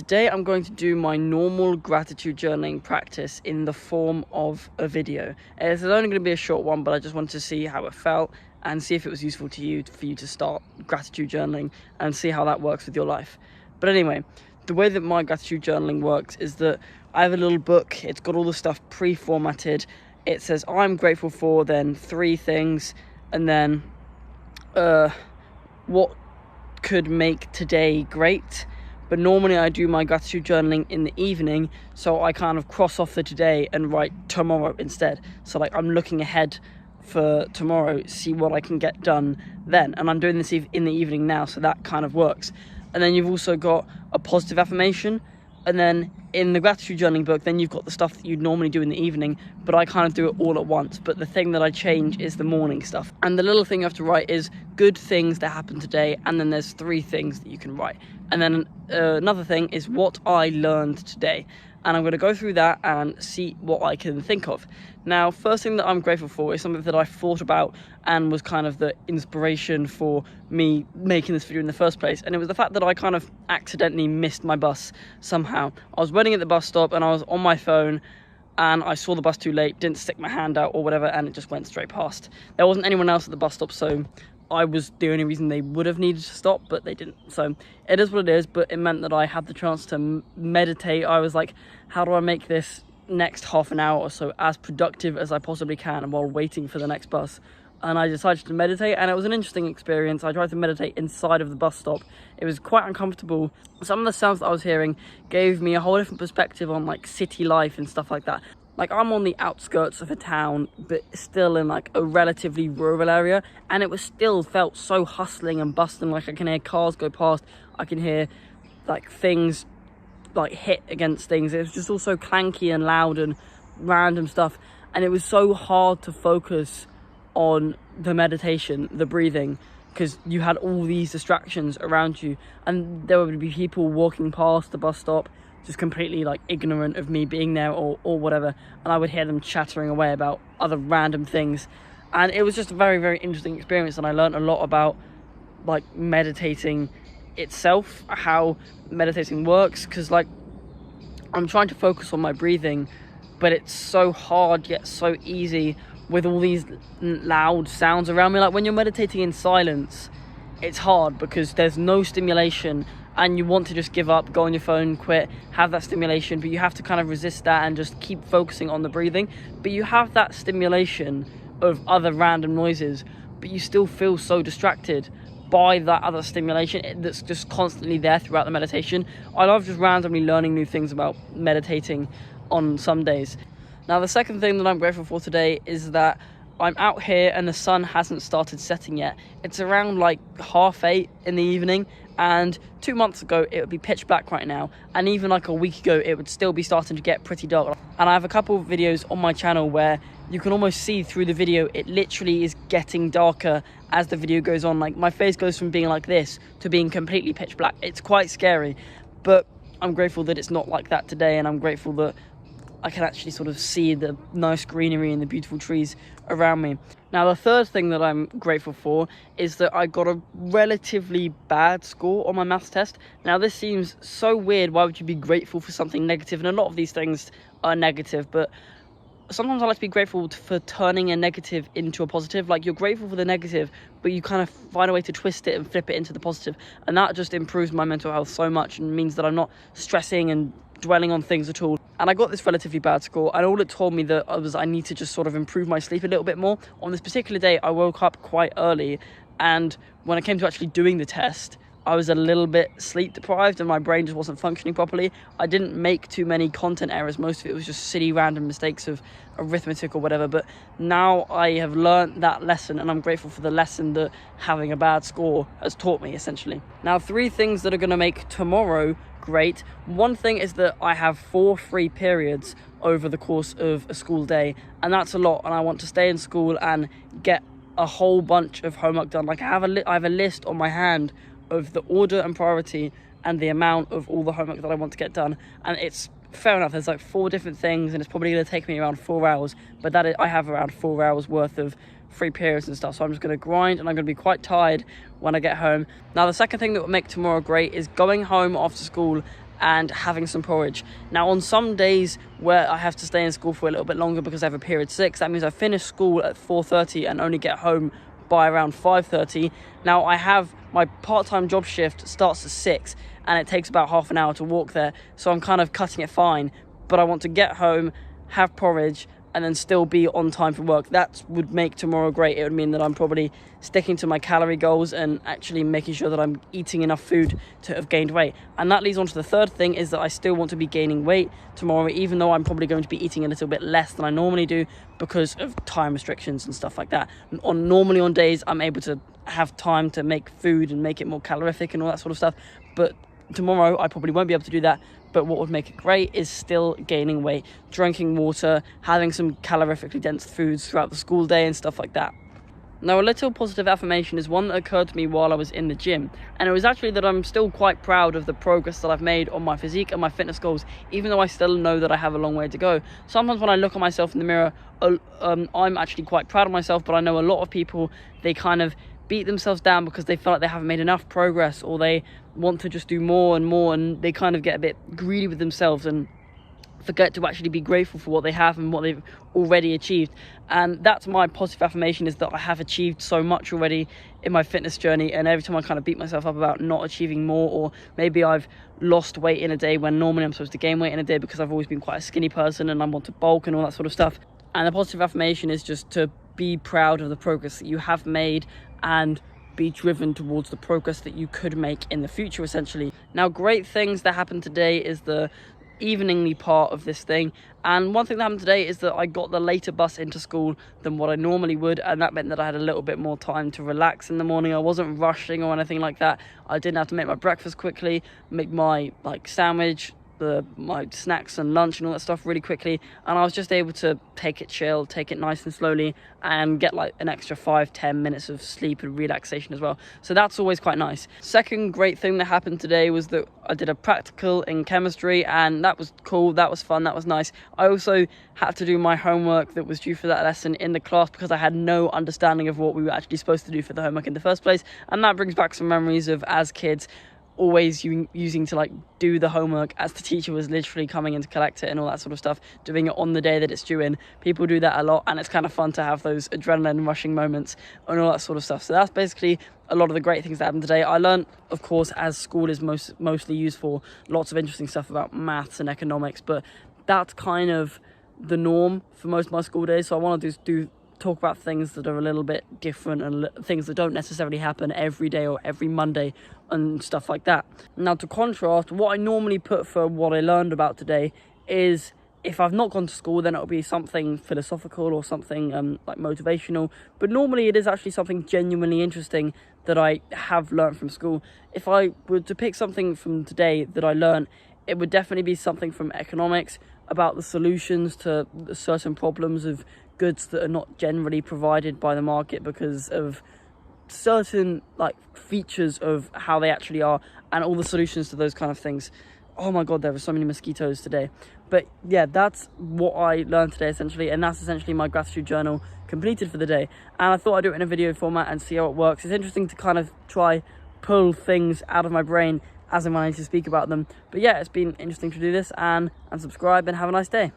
today I'm going to do my normal gratitude journaling practice in the form of a video. It's only going to be a short one, but I just wanted to see how it felt and see if it was useful to you for you to start gratitude journaling and see how that works with your life. But anyway, the way that my gratitude journaling works is that I have a little book. It's got all the stuff pre-formatted. It says I'm grateful for, then 3 things, and then what could make today great. But normally I do my gratitude journaling in the evening, so I kind of cross off the today and write tomorrow instead. So like I'm looking ahead for tomorrow, see what I can get done then. And I'm doing this in the evening now, so that kind of works. And then you've also got a positive affirmation. And then in the gratitude journaling book, then you've got the stuff that you'd normally do in the evening, but I kind of do it all at once. But the thing that I change is the morning stuff. And the little thing you have to write is good things that happened today, and then there's 3 things that you can write. And then another thing is what I learned today. And I'm going to go through that and see what I can think of. Now, first thing that I'm grateful for is something that I thought about and was kind of the inspiration for me making this video in the first place. And it was the fact that I kind of accidentally missed my bus somehow. I was waiting at the bus stop and I was on my phone and I saw the bus too late, didn't stick my hand out or whatever, and it just went straight past. There wasn't anyone else at the bus stop, so I was the only reason they would have needed to stop, but they didn't. So it is what it is, but it meant that I had the chance to meditate. I was like, how do I make this next half an hour or so as productive as I possibly can while waiting for the next bus? And I decided to meditate, and it was an interesting experience. I tried to meditate inside of the bus stop. It was quite uncomfortable. Some of the sounds that I was hearing gave me a whole different perspective on like city life and stuff like that. Like I'm on the outskirts of a town, but still in like a relatively rural area, and it was still felt so hustling and bustling. Like I can hear cars go past, I can hear like things like hit against things. It was just all so clanky and loud and random stuff, and it was so hard to focus on the meditation, the breathing, because you had all these distractions around you, and there would be people walking past the bus stop just completely like ignorant of me being there or whatever, and I would hear them chattering away about other random things. And it was just a very, very interesting experience, and I learned a lot about like meditating itself, how meditating works, because like I'm trying to focus on my breathing, but it's so hard yet so easy with all these loud sounds around me. Like when you're meditating in silence, it's hard because there's no stimulation and you want to just give up, go on your phone, quit, have that stimulation, but you have to kind of resist that and just keep focusing on the breathing. But you have that stimulation of other random noises, but you still feel so distracted by that other stimulation that's just constantly there throughout the meditation. I love just randomly learning new things about meditating on some days. Now, the second thing that I'm grateful for today is that I'm out here and the sun hasn't started setting yet. It's around like 8:30 in the evening, and 2 months ago it would be pitch black right now, and even like a week ago it would still be starting to get pretty dark. And I have a couple of videos on my channel where you can almost see through the video, it literally is getting darker as the video goes on. Like my face goes from being like this to being completely pitch black. It's quite scary, but I'm grateful that it's not like that today, and I'm grateful that I can actually sort of see the nice greenery and the beautiful trees around me. Now, the third thing that I'm grateful for is that I got a relatively bad score on my maths test. Now, this seems so weird. Why would you be grateful for something negative? And a lot of these things are negative, but sometimes I like to be grateful for turning a negative into a positive. Like you're grateful for the negative, but you kind of find a way to twist it and flip it into the positive. And that just improves my mental health so much and means that I'm not stressing and dwelling on things at all. And I got this relatively bad score, and all it told me that I need to just sort of improve my sleep a little bit more. On this particular day, I woke up quite early, and when it came to actually doing the test, I was a little bit sleep deprived and my brain just wasn't functioning properly. I didn't make too many content errors. Most of it was just silly random mistakes of arithmetic or whatever. But now I have learned that lesson, and I'm grateful for the lesson that having a bad score has taught me, essentially. Now, 3 things that are going to make tomorrow great. One thing is that I have 4 free periods over the course of a school day, and that's a lot, and I want to stay in school and get a whole bunch of homework done. Like I have a list on my hand of the order and priority and the amount of all the homework that I want to get done, and it's fair enough. There's like 4 different things, and it's probably going to take me around 4 hours, but I have around 4 hours worth of free periods and stuff, so I'm just going to grind, and I'm going to be quite tired when I get home. Now, the second thing that will make tomorrow great is going home after school and having some porridge. Now on some days where I have to stay in school for a little bit longer because I have a period 6, that means I finish school at 4:30 and only get home by around 5:30. Now I have my part-time job shift starts at 6 and it takes about half an hour to walk there, so I'm kind of cutting it fine, but I want to get home, have porridge, and then still be on time for work. That would make tomorrow great. It would mean that I'm probably sticking to my calorie goals and actually making sure that I'm eating enough food to have gained weight. And that leads on to the third thing, is that I still want to be gaining weight tomorrow, even though I'm probably going to be eating a little bit less than I normally do because of time restrictions and stuff like that. Normally on days I'm able to have time to make food and make it more calorific and all that sort of stuff, but tomorrow I probably won't be able to do that. But what would make it great is still gaining weight, drinking water, having some calorifically dense foods throughout the school day and stuff like that. Now, a little positive affirmation is one that occurred to me while I was in the gym, and it was actually that I'm still quite proud of the progress that I've made on my physique and my fitness goals, even though I still know that I have a long way to go. Sometimes when I look at myself in the mirror, I'm actually quite proud of myself, but I know a lot of people, they kind of beat themselves down because they feel like they haven't made enough progress, or they want to just do more and more, and they kind of get a bit greedy with themselves and forget to actually be grateful for what they have and what they've already achieved. And that's my positive affirmation, is that I have achieved so much already in my fitness journey, and every time I kind of beat myself up about not achieving more, or maybe I've lost weight in a day when normally I'm supposed to gain weight in a day because I've always been quite a skinny person and I want to bulk and all that sort of stuff. And the positive affirmation is just to be proud of the progress that you have made and be driven towards the progress that you could make in the future, essentially. Now, great things that happened today is the eveningly part of this thing, and one thing that happened today is that I got the later bus into school than what I normally would, and that meant that I had a little bit more time to relax in the morning. I wasn't rushing or anything like that. I didn't have to make my breakfast quickly, make my sandwich, my snacks and lunch and all that stuff really quickly, and I was just able to take it chill, take it nice and slowly, and get an extra 5-10 minutes of sleep and relaxation as well. So that's always quite nice. Second great thing that happened today was that I did a practical in chemistry, and that was cool, that was fun, that was nice. I also had to do my homework that was due for that lesson in the class because I had no understanding of what we were actually supposed to do for the homework in the first place, and that brings back some memories of, as kids, always using to do the homework as the teacher was literally coming in to collect it and all that sort of stuff, doing it on the day that it's due in. People do that a lot, and it's kind of fun to have those adrenaline rushing moments and all that sort of stuff. So that's basically a lot of the great things that happened today. I learned, of course, as school is mostly used for, lots of interesting stuff about maths and economics, but that's kind of the norm for most of my school days. So I want to talk about things that are a little bit different and things that don't necessarily happen every day or every Monday and stuff like that. Now, to contrast, what I normally put for what I learned about today is, if I've not gone to school, then it'll be something philosophical or something motivational, but normally it is actually something genuinely interesting that I have learned from school. If I were to pick something from today that I learned, it would definitely be something from economics, about the solutions to certain problems of goods that are not generally provided by the market because of certain features of how they actually are, and all the solutions to those kind of things. Oh my god, there were so many mosquitoes today. But yeah, that's what I learned today essentially, and that's essentially my gratitude journal completed for the day. And I thought I'd do it in a video format and see how it works. It's interesting to kind of try pull things out of my brain as and when I need to speak about them. But yeah, it's been interesting to do this, and subscribe and have a nice day.